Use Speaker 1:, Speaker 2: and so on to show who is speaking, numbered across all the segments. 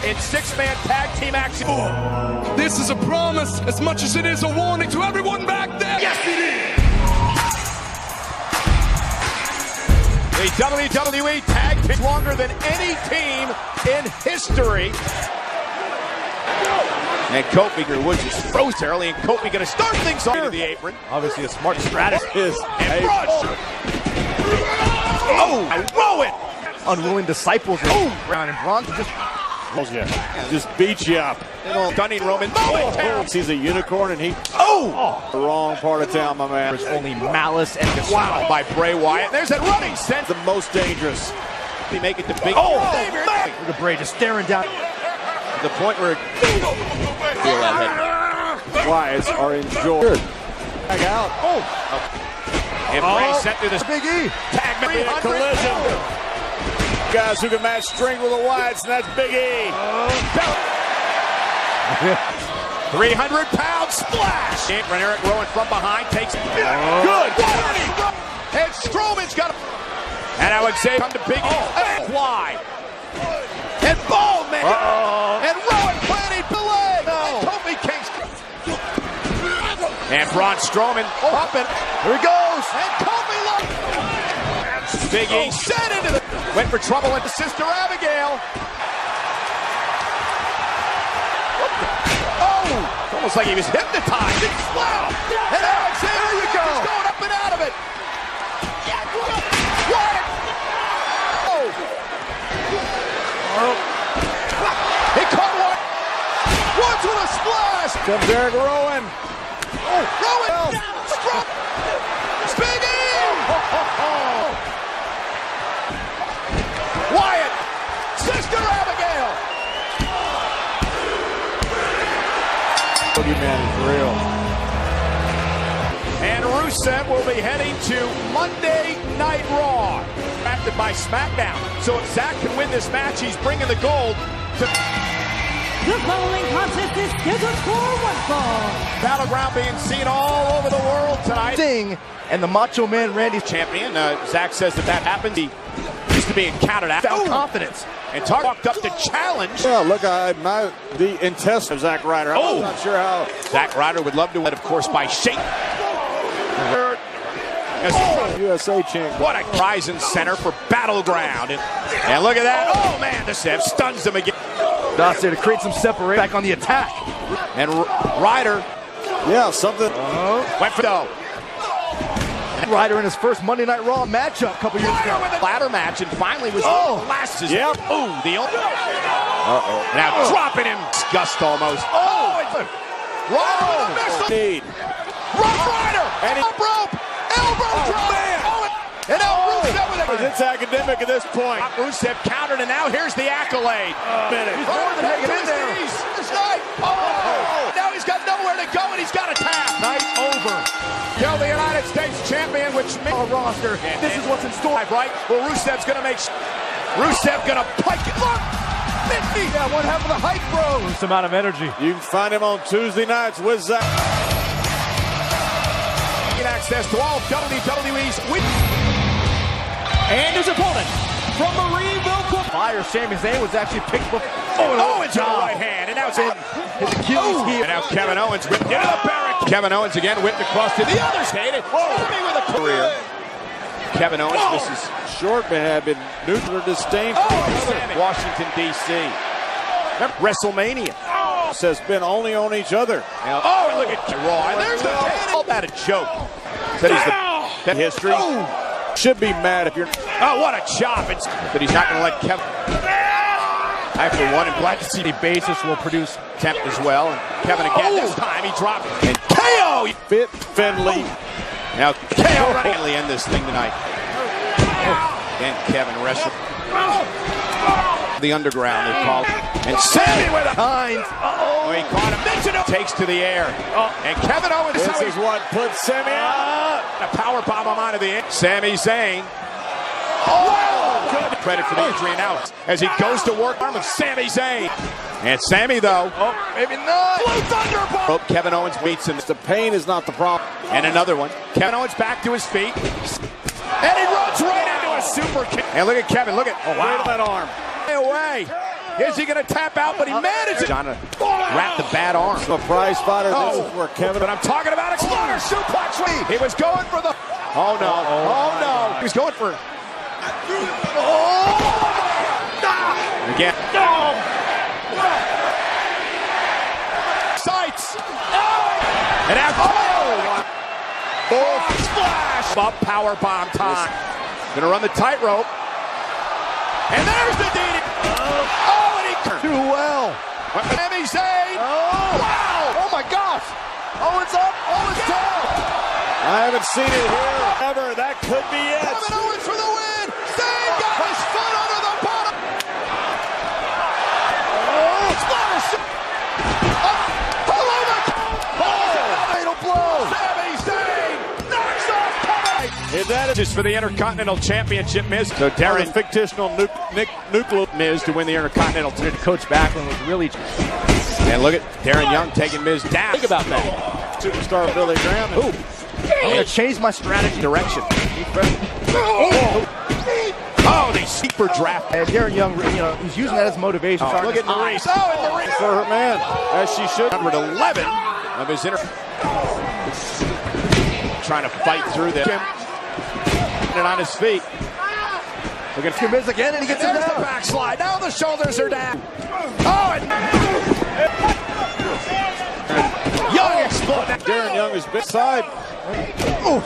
Speaker 1: in six-man tag team action.
Speaker 2: This is a promise as much as it is a warning to everyone back there.
Speaker 1: Yes, it is. The WWE tag team longer than any team in history. And Kofi Woods just froze early, and Kofi going to start things off into the apron.
Speaker 3: Obviously a smart strategy.
Speaker 1: And Brush. Oh, Rowan.
Speaker 3: Unwilling disciples. Brown and Braun
Speaker 4: just beat you up.
Speaker 1: Stunning Roman.
Speaker 4: He's a unicorn, and he the wrong part of town, my man.
Speaker 3: There's only malice and
Speaker 1: Wow, by Bray Wyatt. There's that running sense.
Speaker 4: The most dangerous.
Speaker 1: They make it to big.
Speaker 3: Look at Bray just staring down.
Speaker 1: The point where feel that head.
Speaker 4: Wyatts are enjoyed. Back out.
Speaker 1: And Bray sent through this
Speaker 3: Big E.
Speaker 1: tag 300
Speaker 4: collision. Guys who can match strength with the Wyatts, and that's Big E.
Speaker 1: 300-pound splash. And Eric Rowan from behind takes good. And Strowman's got it. And I would say come to Big E. Fly. And boom, man. And Rowan planted the leg. Kofi Kingston. And Braun Strowman up and
Speaker 3: Here he goes.
Speaker 1: And Kofi Big E set into the went for trouble into Sister Abigail. It's almost like he was hypnotized. Wow. And Alexander, there you go. He's going up and out of it. What? He caught one. Woods with a splash.
Speaker 4: Comes Eric Rowan.
Speaker 1: Rowan. Big E. Wyatt. Sister Abigail.
Speaker 4: Man is real.
Speaker 1: And Rusev will be heading to Monday Night Raw, drafted by SmackDown. So if Zack can win this match, he's bringing the gold to...
Speaker 5: The following contest is scheduled for one fall.
Speaker 1: Battleground being seen all over the world tonight.
Speaker 3: Sting and the Macho Man Randy
Speaker 1: Champion. Zack says that happened. He used to be encountered out confidence. And walked up to challenge.
Speaker 4: Yeah, look, I admire the intestine of Zack Ryder. I'm not sure how.
Speaker 1: Zack Ryder would love to win, of course, by shape.
Speaker 4: USA champ.
Speaker 1: What a rising center for Battleground. And look at that. Oh, man, this stuns him again.
Speaker 3: Dots there to create some separation. Back on the attack.
Speaker 1: And Ryder.
Speaker 4: Yeah, something.
Speaker 1: Went for though.
Speaker 3: Ryder in his first Monday Night Raw matchup a couple years ago.
Speaker 1: With a ladder match and finally was last.
Speaker 4: Yep.
Speaker 1: Ooh, the now dropping him. Disgust almost.
Speaker 4: Need.
Speaker 1: Ryder. And up rope. Elbow drop. And now Rusev with it.
Speaker 4: It's academic at this point.
Speaker 1: Rusev countered, and now here's the accolade.
Speaker 3: He's more than hanging in there.
Speaker 1: Now he's got nowhere to go, and he's got a tap.
Speaker 3: Night over.
Speaker 1: Kill the United States champion, which makes
Speaker 3: our roster. This is what's in store.
Speaker 1: Right? Well, Rusev's going to make... Rusev going to pike it. Look! 50!
Speaker 3: Yeah, one half of the hype, bro. Some amount of energy.
Speaker 4: You can find him on Tuesday nights with Zack.
Speaker 1: Access to all WWE's
Speaker 5: And his opponent from Marieville,
Speaker 3: Fire. Sami Zayn was actually picked up.
Speaker 1: Owens with the right hand, and now it's in
Speaker 3: his Achilles heel.
Speaker 1: And now Kevin Owens whipped into the barricade. Kevin Owens again whipped across to the other side. With a career. Kevin Owens, this is
Speaker 4: Shortman had been neutral disdain.
Speaker 1: Washington, D.C. WrestleMania.
Speaker 4: Has been only on each other.
Speaker 1: Now, look at Raw. And there's the all that a joke. Said he's the history.
Speaker 4: Should be mad if you're.
Speaker 1: Oh, what a chop! But he's not going to let Kevin. I for one, am glad to see the basis will produce temp as well. And Kevin again. This time he dropped and KO.
Speaker 4: Fit Finley.
Speaker 1: Now KO running end this thing tonight. And Kevin wrestled. The underground, they call it. And Sammy with a Hines. He caught him. Takes to the air. And Kevin Owens.
Speaker 4: This is what puts Sammy out.
Speaker 1: A power bomb him onto the air. Sami Zayn. Good credit for the injury now as he goes to work arm of Sami Zayn. And Sammy, though.
Speaker 3: Maybe not.
Speaker 1: Blue Thunderbolt. Kevin Owens beats him.
Speaker 4: The pain is not the problem.
Speaker 1: And another one. Kevin Owens back to his feet. And he runs right into a super kick. And look at Kevin. Look at.
Speaker 4: Right on that arm.
Speaker 1: Away. Is he going to tap out? But he manages. Trying to wrap the bad arm.
Speaker 4: A prize fighter. This is where Kevin.
Speaker 1: But I'm talking about a slaughter suplex. He was going for the. Oh no! Oh no! He was going for. Oh! Again. No! Sights. Oh! And after. Oh! Splash! Up power bomb time. Gonna run the tightrope. And there's the DDT. Oh, and he
Speaker 3: too well.
Speaker 1: Sami Zayn.
Speaker 3: Oh,
Speaker 1: wow.
Speaker 3: Oh my gosh. Oh, it's up. Oh, it's down.
Speaker 4: I haven't seen it here ever. That could be it.
Speaker 1: Kevin Owens for the win. Zayn got his foot under the bottom. Oh, splash.
Speaker 3: Fatal blow.
Speaker 1: Sami Zayn knocks off Kevin.
Speaker 4: Is that
Speaker 1: Just for the Intercontinental Championship, Miz. So Darren
Speaker 4: fictional nuclear
Speaker 1: Miz to win the Intercontinental. Coach Backlund was really. And look at Darren Young taking Miz down. Think about that.
Speaker 4: superstar Billy Graham.
Speaker 3: Ooh. I'm going to change my strategy.
Speaker 1: Direction. Oh, they super draft.
Speaker 3: And Darren Young, he's using that as motivation.
Speaker 1: Oh, look at Maurice. Oh, and Maurice.
Speaker 4: For her man, as she should.
Speaker 1: 111 of his trying to fight through this. And on his feet.
Speaker 3: Look at Miz again, and he gets it down.
Speaker 1: The backslide. Now the shoulders are down. Oh, and Young exploded.
Speaker 4: Darren Young is big side.
Speaker 1: Ooh.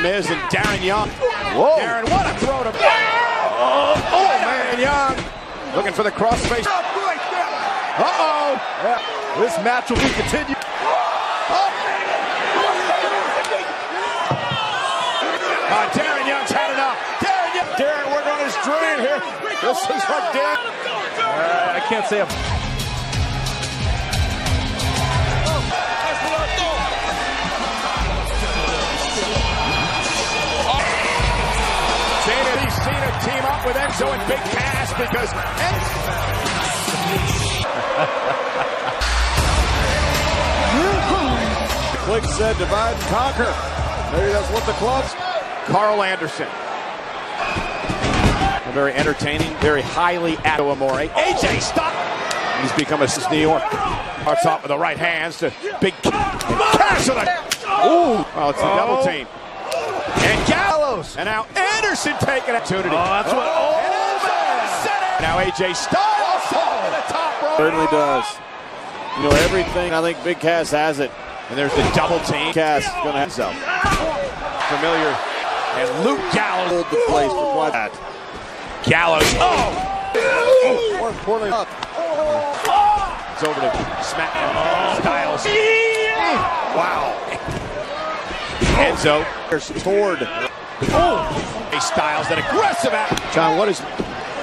Speaker 1: Miz and Darren Young.
Speaker 3: Whoa.
Speaker 1: Darren, what a throw to. Oh man, Young looking for the crossface. Uh-oh.
Speaker 3: Yeah. This match will be continued.
Speaker 1: Darren Young's had enough.
Speaker 4: Darren, we're on his dream here. This is what Darren.
Speaker 3: I can't say a.
Speaker 1: Cena team up with Enzo and Big Cass because
Speaker 4: Click said divide and conquer. Maybe that's what the club's.
Speaker 1: Carl Anderson. A very entertaining, very highly active Amore. AJ, stop! He's become a New York. Starts off with the right hands to Big Cass. Ooh! Oh, it's a double team. And Gallows. And now Anderson taking opportunity.
Speaker 3: Oh, that's what. Oh,
Speaker 1: man. Now AJ Styles to the top rope.
Speaker 4: Certainly does. You know everything. I think Big Cass has it.
Speaker 1: And there's the double team.
Speaker 4: Cass is going to have himself.
Speaker 1: Familiar. And Luke Gallows
Speaker 4: hold the place for quite that.
Speaker 1: Gallows. Oh!
Speaker 4: More importantly, up.
Speaker 1: It's over to SmackDown. Styles. Wow. Enzo.
Speaker 4: Toward.
Speaker 1: Styles, that aggressive act.
Speaker 4: John, what is.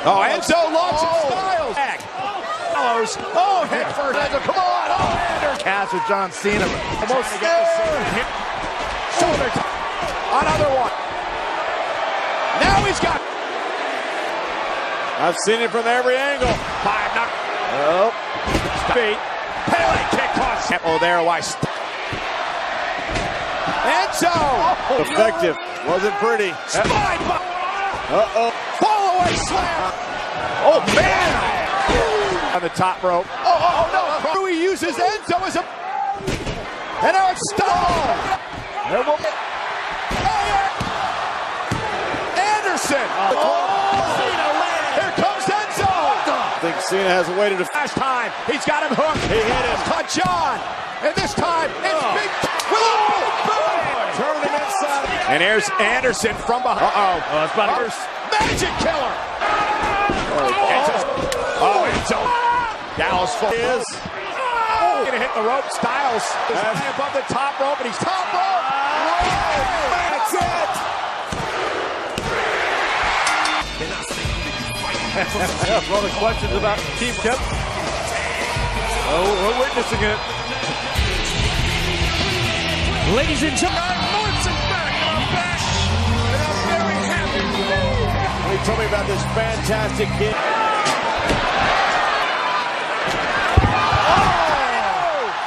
Speaker 1: Oh, Enzo launches Styles. Gallows. Oh, head first. Enzo, come on. Oh, Anderson.
Speaker 3: Cass with John Cena.
Speaker 1: Almost shoulder. Another one. Now he's got.
Speaker 4: I've seen it from every angle.
Speaker 1: Five knock.
Speaker 4: Oh.
Speaker 1: Feet. Pele kick cost. Oh, there. Why? Enzo.
Speaker 4: Effective. Wasn't pretty.
Speaker 1: Spine.
Speaker 4: Uh-oh.
Speaker 1: Fall away slam. Oh, man. On the top rope. Oh, no. He uses Enzo as a. And now it's Stone. Anderson. Here comes Enzo.
Speaker 4: I think Cena has a way to
Speaker 1: Last time, he's got him hooked.
Speaker 4: He hit him.
Speaker 1: Caught John. And this time, it's Big.
Speaker 4: Turn him inside.
Speaker 1: And here's Anderson from behind. Uh-oh.
Speaker 3: Oh, it's about to
Speaker 1: Magic killer. Enzo. Dallas full.
Speaker 4: Is.
Speaker 1: Gonna hit the rope. Styles is high above the top rope, and he's top rope. That's it.
Speaker 3: Yeah, all the questions about Team Kevin. Oh, we're witnessing it.
Speaker 2: Ladies and gentlemen, Morrison back. I'm back. And I'm very happy.
Speaker 4: He told me about this fantastic kid.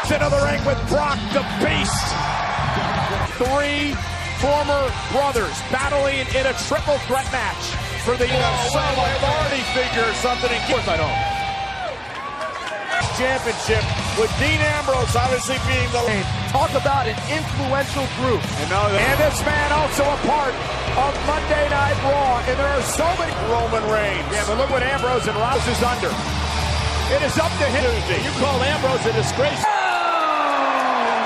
Speaker 1: Into the ring with Brock the Beast. 3 former brothers battling in a triple threat match for the
Speaker 4: some authority figure or something.
Speaker 1: Of course I don't.
Speaker 4: championship, with Dean Ambrose obviously being the lead.
Speaker 3: Talk about an influential group.
Speaker 1: And this man also a part of Monday Night Raw. And there are so many
Speaker 4: Roman Reigns.
Speaker 1: Yeah, but look what Ambrose and Rouse is under. It is up to him. You call Ambrose a disgrace.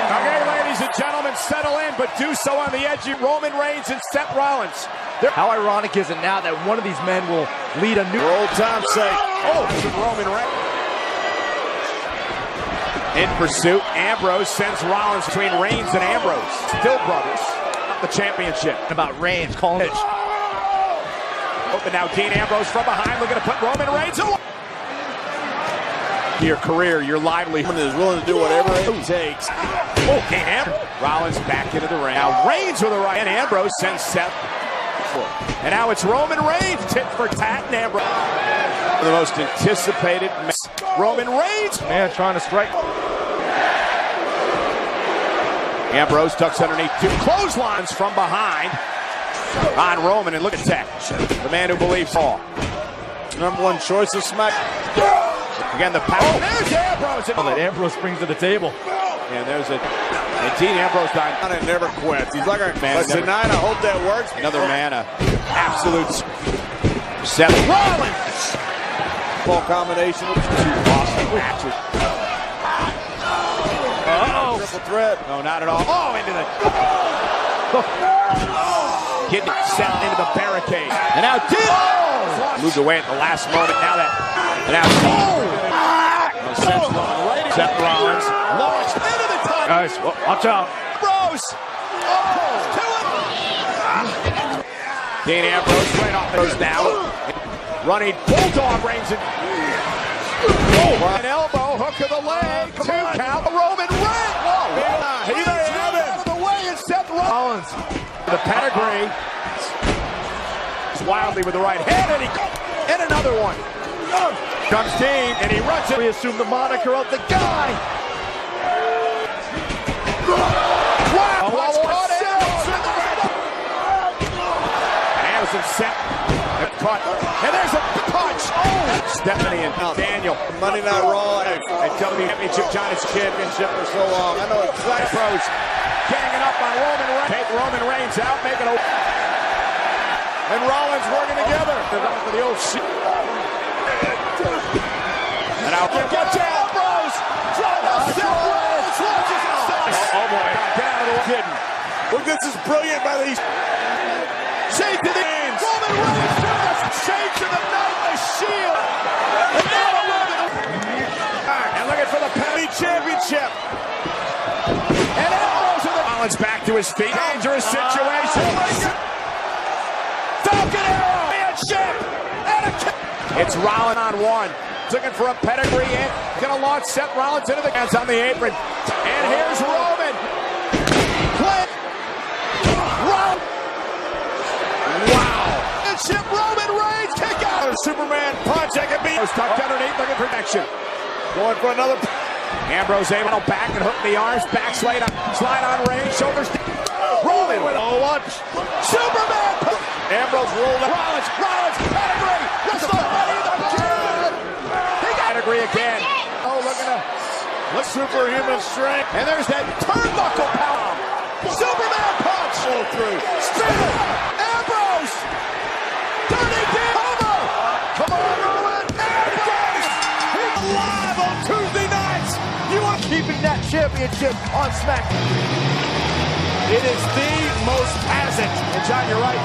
Speaker 1: Okay, ladies and gentlemen, settle in, but do so on the edge. Roman Reigns and Seth Rollins.
Speaker 3: How ironic is it now that one of these men will lead a new...
Speaker 4: For old time's sake.
Speaker 1: Oh, Roman Reigns. In pursuit, Ambrose sends Rollins between Reigns and Ambrose. Still brothers. The championship.
Speaker 3: About Reigns calling it.
Speaker 1: But now Dean Ambrose from behind looking to put Roman Reigns away. Your career, your livelihood.
Speaker 4: Is willing to do whatever it takes.
Speaker 1: Oh, Dean Ambrose. Rollins back into the ring. Now Reigns with a right. And Ambrose sends Seth. And now it's Roman Reigns. Tit for tat and Ambrose. The most anticipated match. Roman Reigns.
Speaker 3: Man trying to strike.
Speaker 1: Ambrose tucks underneath two clotheslines from behind on Roman. And look at Tech, the man who believes all.
Speaker 4: #1 choice of Smack.
Speaker 1: Again, the power. Oh, there's Ambrose.
Speaker 3: That Ambrose brings to the table.
Speaker 1: And there's a Dean Ambrose died.
Speaker 4: And never quits. He's like a man. But
Speaker 1: never,
Speaker 4: tonight, I hope that works.
Speaker 1: Another man, absolute Seth Rollins.
Speaker 4: Ball combination.
Speaker 1: Two awesome matches.
Speaker 4: Uh-oh. Triple threat.
Speaker 1: No, not at all. Oh, into the kidney set into the barricade. And now moved away at the last moment. Now that. And now Seth Rollins launched into the top.
Speaker 3: Guys, watch out.
Speaker 1: Ambrose. Dean Ambrose right off those now. Running bulldog Reigns and an elbow hook of the leg. 2 count. Roman Reigns. Whoa. He out of the way and Seth Rollins. The pedigree. Wildly with the right hand and another one. Comes Dean and he runs it.
Speaker 3: We assume the moniker of the guy.
Speaker 1: Wow. Anderson set. Cut. And there's a punch. Oh. Stephanie and Daniel.
Speaker 4: Monday Night Raw
Speaker 1: and WWE Championship, China's championship for so long. I know exactly. Ambrose ganging up on Roman Reigns. Take Roman Reigns out, making a. And Rollins working together. They're going for the old shit. And out. Watch out, Ambrose. Oh boy. Get out of the way. Kidding.
Speaker 4: Look, this is brilliant by these.
Speaker 1: Shake to the ends. Roman Reigns. Shake to the night. The shield. And now and looking for the penalty championship. And Ambrose with the Rollins back to his feet. Dangerous situation. Falcon Arrow. Handshake. And a kick. It's Rollins on one. Looking for a pedigree in. Gonna launch Seth Rollins into the hands on the apron. And here's Roman. Play. Rollins. Wow. And ship Roman Reigns. Kick out. Superman punch. That could be. Tucked underneath looking for action.
Speaker 4: Going for another.
Speaker 1: Ambrose able to back and hook the arms. Back slide on Reigns. Shoulders. Roman with a lunge. Superman. Ambrose rolled up. Rollins. Pedigree. WrestleMania. He got pedigree again. Oh, looking at
Speaker 4: Superhuman strength.
Speaker 1: And there's that turnbuckle power. Superman punch.
Speaker 4: Roll through.
Speaker 1: Spin. Ambrose. Turning down. Come on, Roman. Ambrose. He's live on Tuesday nights. You are
Speaker 3: Keeping that championship on SmackDown.
Speaker 1: It is the most pageant. And John, you're right.